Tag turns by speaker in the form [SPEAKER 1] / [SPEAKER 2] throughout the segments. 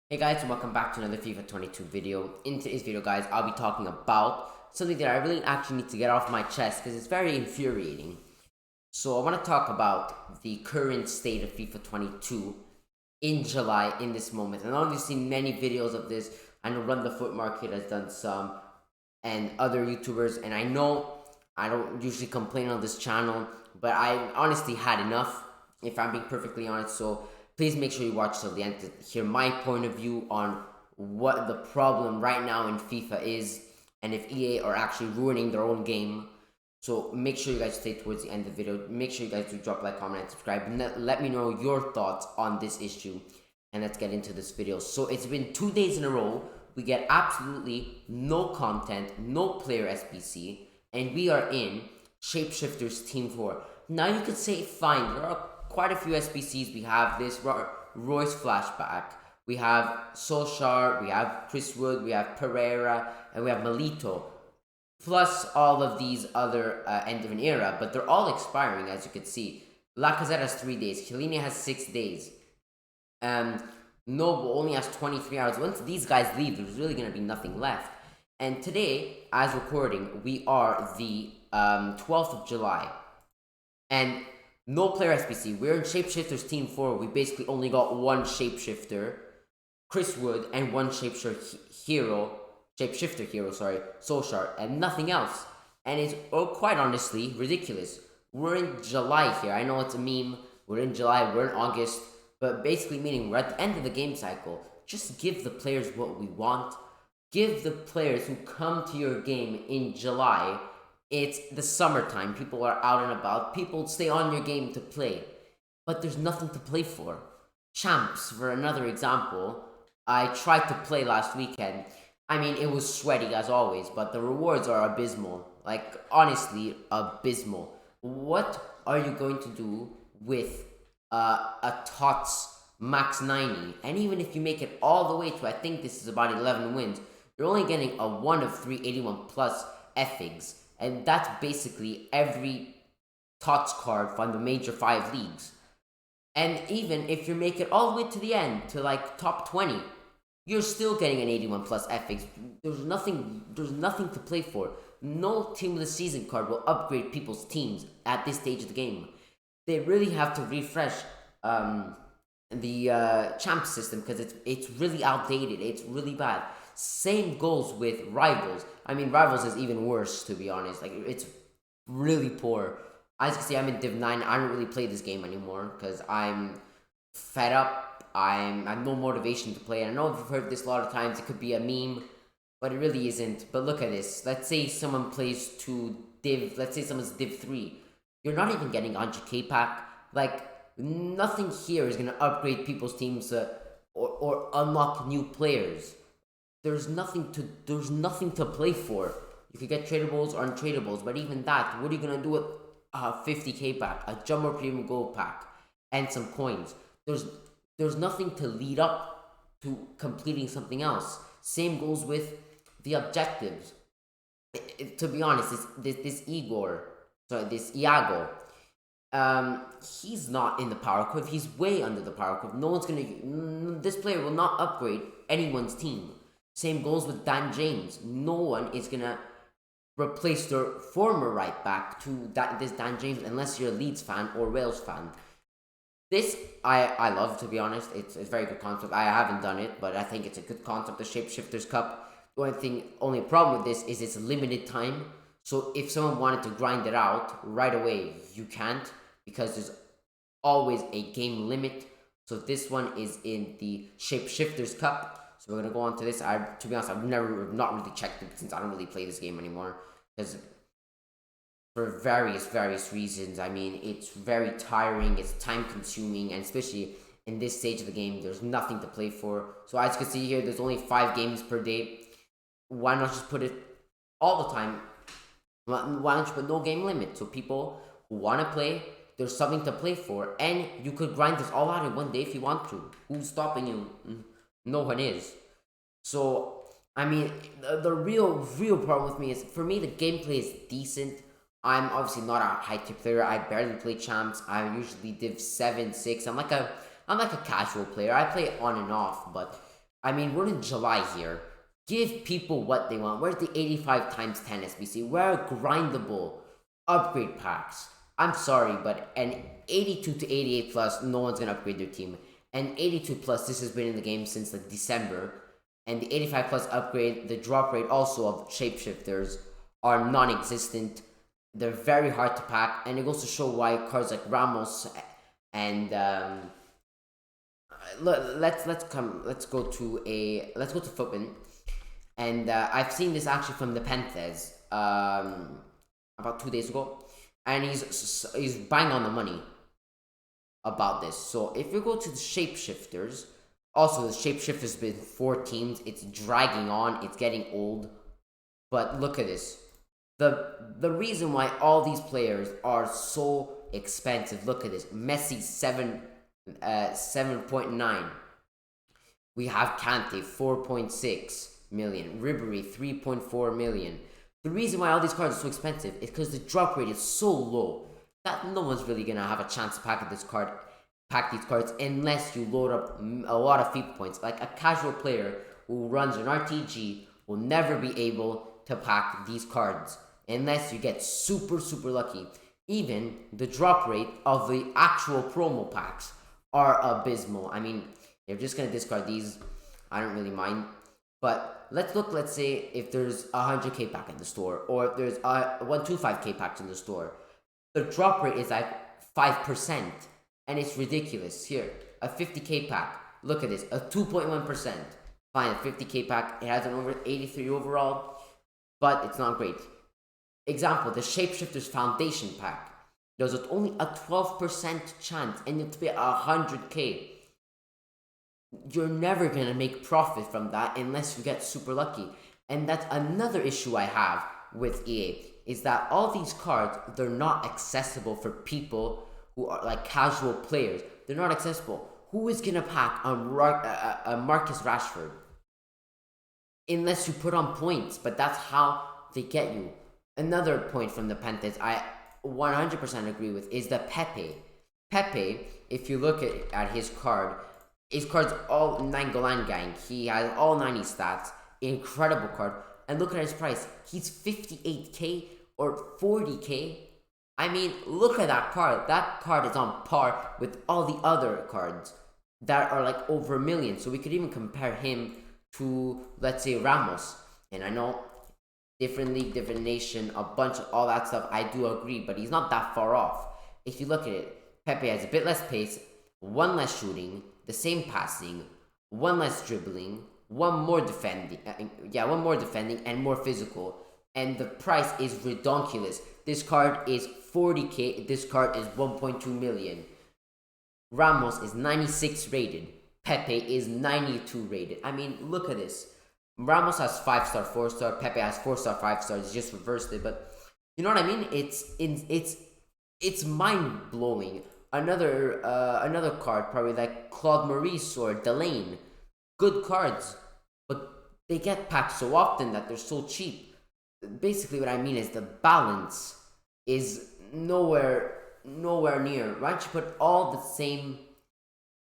[SPEAKER 1] Hey guys, and welcome back to another FIFA 22 video. In today's video, guys, I'll be talking about something that I really actually need to get off my chest because it's very infuriating. So I want to talk about the current state of FIFA 22 in July, in this moment. And I've seen many videos of this. I know Run the Foot Market has done some, and other YouTubers, and I know I don't usually complain on this channel, but I honestly had enough, if I'm being perfectly honest. So please make sure you watch till the end to hear my point of view on what the problem right now in FIFA is, and if EA are actually ruining their own game. So make sure you guys stay towards the end of the video. Make sure you guys do drop a like, comment, and subscribe, and let me know your thoughts on this issue. And let's get into this video. So it's been 2 days in a row. We get absolutely no content, no player SBC, and we are in Shapeshifters Team 4. Now you could say, fine, there are quite a few SBCs. We have this Royce Flashback, we have Solskjaer, we have Chris Wood, we have Pereira, and we have Melito. Plus all of these other end of an era, but they're all expiring, as you can see. Lacazette has 3 days, Chiellini has 6 days. Noble only has 23 hours. Once these guys leave, there's really going to be nothing left. And today, as recording, we are the 12th of July. And no player SBC. We're in Shapeshifters Team 4. We basically only got one Shapeshifter, Chris Wood, and one Shapeshifter hero, Solskjaer, and nothing else. And it's quite honestly ridiculous. We're in July here. I know it's a meme. We're in July, we're in August, but basically meaning we're at the end of the game cycle. Just give the players what we want. Give the players who come to your game in July. It's the summertime. People are out and about. People stay on your game to play. But there's nothing to play for. Champs, for another example, I tried to play last weekend. I mean, it was sweaty as always, but the rewards are abysmal. Like, honestly, abysmal. What are you going to do with a TOTS max 90? And even if you make it all the way to, I think this is about 11 wins, you're only getting a 1 of 3 81 plus FIGs. And that's basically every TOTS card from the major 5 leagues. And even if you make it all the way to the end, to like top 20, you're still getting an 81 plus FX. There's nothing to play for. No team of the season card will upgrade people's teams at this stage of the game. They really have to refresh the champ system because it's really outdated. It's really bad. Same goes with Rivals. I mean, Rivals is even worse, to be honest. Like, it's really poor. As you can see, I'm in Div 9. I don't really play this game anymore because I'm fed up. I have no motivation to play. And I know if you've heard this a lot of times, it could be a meme, but it really isn't. But look at this. Let's say someone plays to Div, let's say someone's Div 3. You're not even getting 100k pack. Like, nothing here is going to upgrade people's teams or unlock new players. There's nothing to play for. You could get tradables or untradables, but even that, what are you going to do with a 50k pack, a Jumbo Premium Gold pack, and some coins? There's nothing to lead up to completing something else. Same goes with the objectives. To be honest, this Iago, he's not in the power curve. He's way under the power curve. No one's gonna. This player will not upgrade anyone's team. Same goes with Dan James. No one is gonna replace their former right back to this Dan James unless you're a Leeds fan or Wales fan. This I love, to be honest. It's a very good concept. I haven't done it, but I think it's a good concept, the Shapeshifters Cup. The only problem with this is it's limited time. So if someone wanted to grind it out right away, you can't, because there's always a game limit. So this one is in the Shapeshifters Cup. So we're gonna go on to this. To be honest, I've not really checked it since I don't really play this game anymore, because for various reasons. I mean, it's very tiring, it's time consuming, and especially in this stage of the game, there's nothing to play for. So as you can see here, there's only 5 games per day. Why not just put it all the time? Why don't you put no game limit? So people who want to play, there's something to play for, and you could grind this all out in one day if you want to. Who's stopping you? No one is. So, I mean, the real problem with me is, for me, the gameplay is decent. I'm obviously not a high tier player. I barely play champs. I usually div 7, 6. I'm like a casual player. I play on and off, but I mean, we're in July here. Give people what they want. Where's the 85 times 10 SBC? Where are grindable upgrade packs? I'm sorry, but an 82 to 88 plus, no one's gonna upgrade their team. And 82 plus, this has been in the game since like December. And the 85 plus upgrade, the drop rate also of shapeshifters are non-existent. They're very hard to pack, and it goes to show why cards like Ramos and let's go to Footman, and I've seen this actually from the Penthes about 2 days ago, and he's bang on the money about this. So if you go to the shapeshifters, also the shapeshifters been 4 teams. It's dragging on. It's getting old, but look at this. The reason why all these players are so expensive. Look at this. Messi 7.9. We have Kante 4.6 million. Ribery 3.4 million. The reason why all these cards are so expensive is because the drop rate is so low that no one's really gonna have a chance to pack these cards unless you load up a lot of FIFA points. Like a casual player who runs an RTG will never be able to pack these cards unless you get super lucky. Even the drop rate of the actual promo packs are abysmal. I mean, you're just gonna discard these. I don't really mind. But let's say if there's a 100k pack in the store, or if there's a 125k packs in the store, the drop rate is like 5%, and it's ridiculous. Here, a 50k pack. Look at this, a 2.1%. Fine, a 50k pack. It has an over 83 overall, but it's not great. Example, the Shapeshifters Foundation pack. There's only a 12% chance, and you have to pay 100k. You're never gonna make profit from that unless you get super lucky. And that's another issue I have with EA, is that all these cards, they're not accessible for people who are like casual players. They're not accessible. Who is gonna pack a Marcus Rashford? Unless you put on points, but that's how they get you. Another point from the Panthers I 100% agree with is the Pepe. Pepe, if you look at his card's all 9 Golan gang. He has all 90 stats. Incredible card. And look at his price. He's 58k or 40k. I mean, look at that card. That card is on par with all the other cards that are like over a million. So we could even compare him to, let's say, Ramos. And I know, different league, different nation, a bunch of all that stuff, I do agree, but he's not that far off. If you look at it, Pepe has a bit less pace, 1 less shooting, the same passing, 1 less dribbling, 1 more defending, and more physical. And the price is redonkulous. This card is 40k, this card is 1.2 million. Ramos is 96 rated, Pepe is 92 rated. I mean, look at this. Ramos has 5-star, 4-star, Pepe has 4-star, 5-star. It's just reversed it, but you know what I mean? It's mind blowing. Another card, probably like Claude Maurice or Delane, good cards, but they get packed so often that they're so cheap. Basically, what I mean is the balance is nowhere near. Why don't you put all the same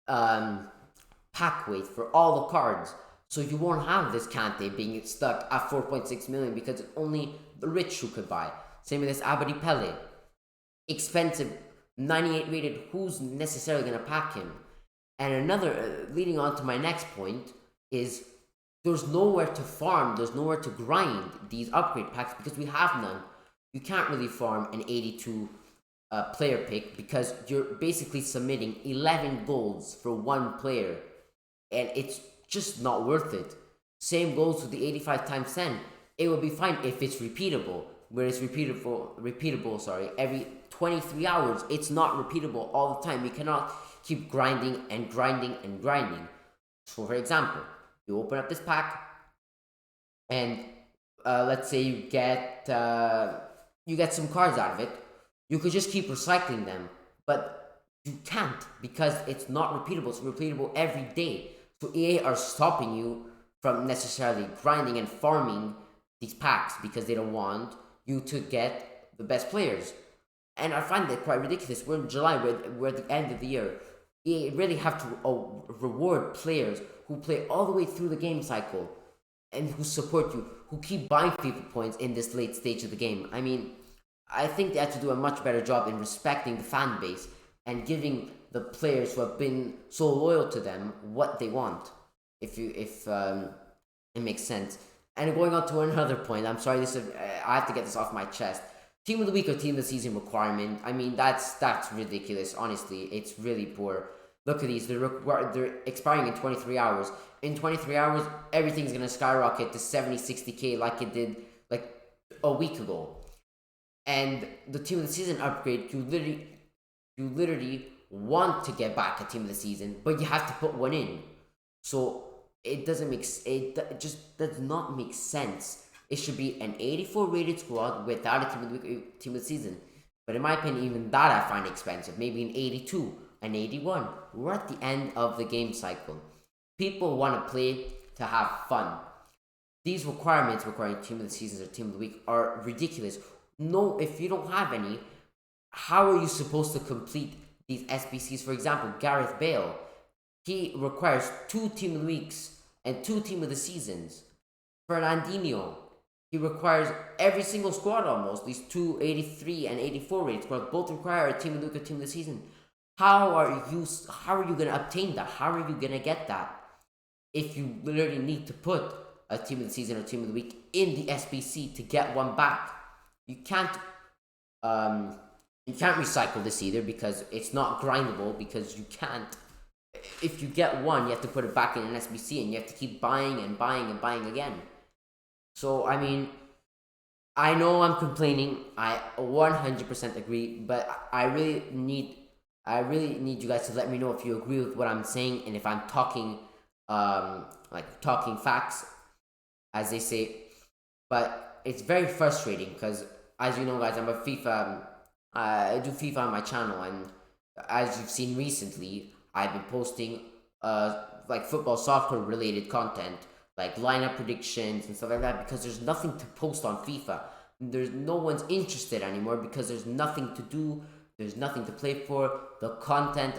[SPEAKER 1] pack weight for all the cards? So you won't have this Kante being stuck at 4.6 million because it's only the rich who could buy. Same with this Abadi Pele. Expensive, 98 rated, who's necessarily going to pack him? And another, leading on to my next point, is there's nowhere to farm, there's nowhere to grind these upgrade packs because we have none. You can't really farm an 82 player pick because you're basically submitting 11 golds for 1 player. And it's just not worth it. Same goes with the 85 times 10. It will be fine if it's repeatable. Where it's repeatable, every 23 hours. It's not repeatable all the time. You cannot keep grinding and grinding and grinding. So for example, you open up this pack and let's say you get some cards out of it. You could just keep recycling them, but you can't because it's not repeatable. It's repeatable every day. So EA are stopping you from necessarily grinding and farming these packs because they don't want you to get the best players. And I find that quite ridiculous. We're in July, we're at the end of the year. EA really have to reward players who who play all the way through the game cycle, and who support you, who keep buying FIFA points in this late stage of the game. I mean, I think they have to do a much better job in respecting the fan base and giving the players who have been so loyal to them what they want. If it makes sense. And going on to another point, I'm sorry, I have to get this off my chest. Team of the week or team of the season requirement. I mean, that's ridiculous. Honestly, it's really poor. Look at these. They're expiring in 23 hours. In 23 hours, everything's gonna skyrocket to 70, 60k like it did like a week ago. And the team of the season upgrade, you literally want to get back a team of the season, but you have to put one in. So it just does not make sense. It should be an 84 rated squad without a team of the season. But in my opinion, even that I find expensive. Maybe an 82, an 81. We're at the end of the game cycle. People want to play to have fun. These requirements requiring team of the seasons or team of the week are ridiculous. No, if you don't have any, how are you supposed to complete these SBCs? For example, Gareth Bale, he requires 2 team of the weeks and 2 team of the seasons. Fernandinho, he requires every single squad almost, these 2 83 and 84 rated squads, both require a team of the week or team of the season. How are you going to obtain that? How are you going to get that? If you literally need to put a team of the season or team of the week in the SBC to get one back. You can't recycle this either because it's not grindable, because you can't. If you get one, you have to put it back in an SBC and you have to keep buying and buying and buying again. So, I mean, I know I'm complaining. I 100% agree, but I really need you guys to let me know if you agree with what I'm saying and if I'm talking talking facts, as they say. But it's very frustrating because, as you know, guys, I'm a FIFA. I do FIFA on my channel, and as you've seen recently, I've been posting football, soccer related content, like lineup predictions and stuff like that, because there's nothing to post on FIFA. There's no one's interested anymore because there's nothing to do. There's nothing to play for. The content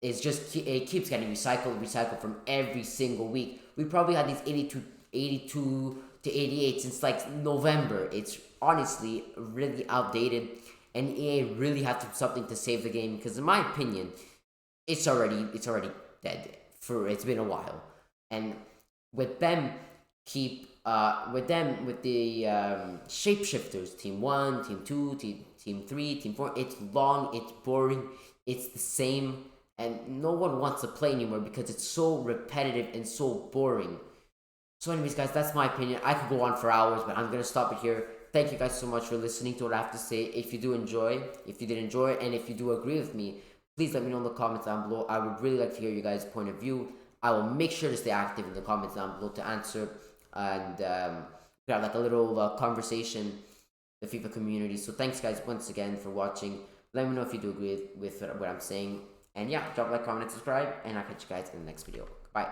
[SPEAKER 1] is just, it keeps getting recycled from every single week. We probably had these 82 to 88 since like November. It's honestly really outdated, and EA really have to do something to save the game, because in my opinion, it's already dead. It's been a while. And with them with the shapeshifters, team 1, team 2, team 3, team 4, it's long, it's boring, it's the same, and no one wants to play anymore because it's so repetitive and so boring. So anyways, guys, that's my opinion. I could go on for hours, but I'm going to stop it here. Thank you guys so much for listening to what I have to say. If you did enjoy, and if you do agree with me, please let me know in the comments down below. I would really like to hear you guys' point of view. I will make sure to stay active in the comments down below to answer and have like a little conversation with the FIFA community. So thanks, guys, once again for watching. Let me know if you do agree with what I'm saying. And yeah, drop a like, comment, and subscribe, and I'll catch you guys in the next video. Bye.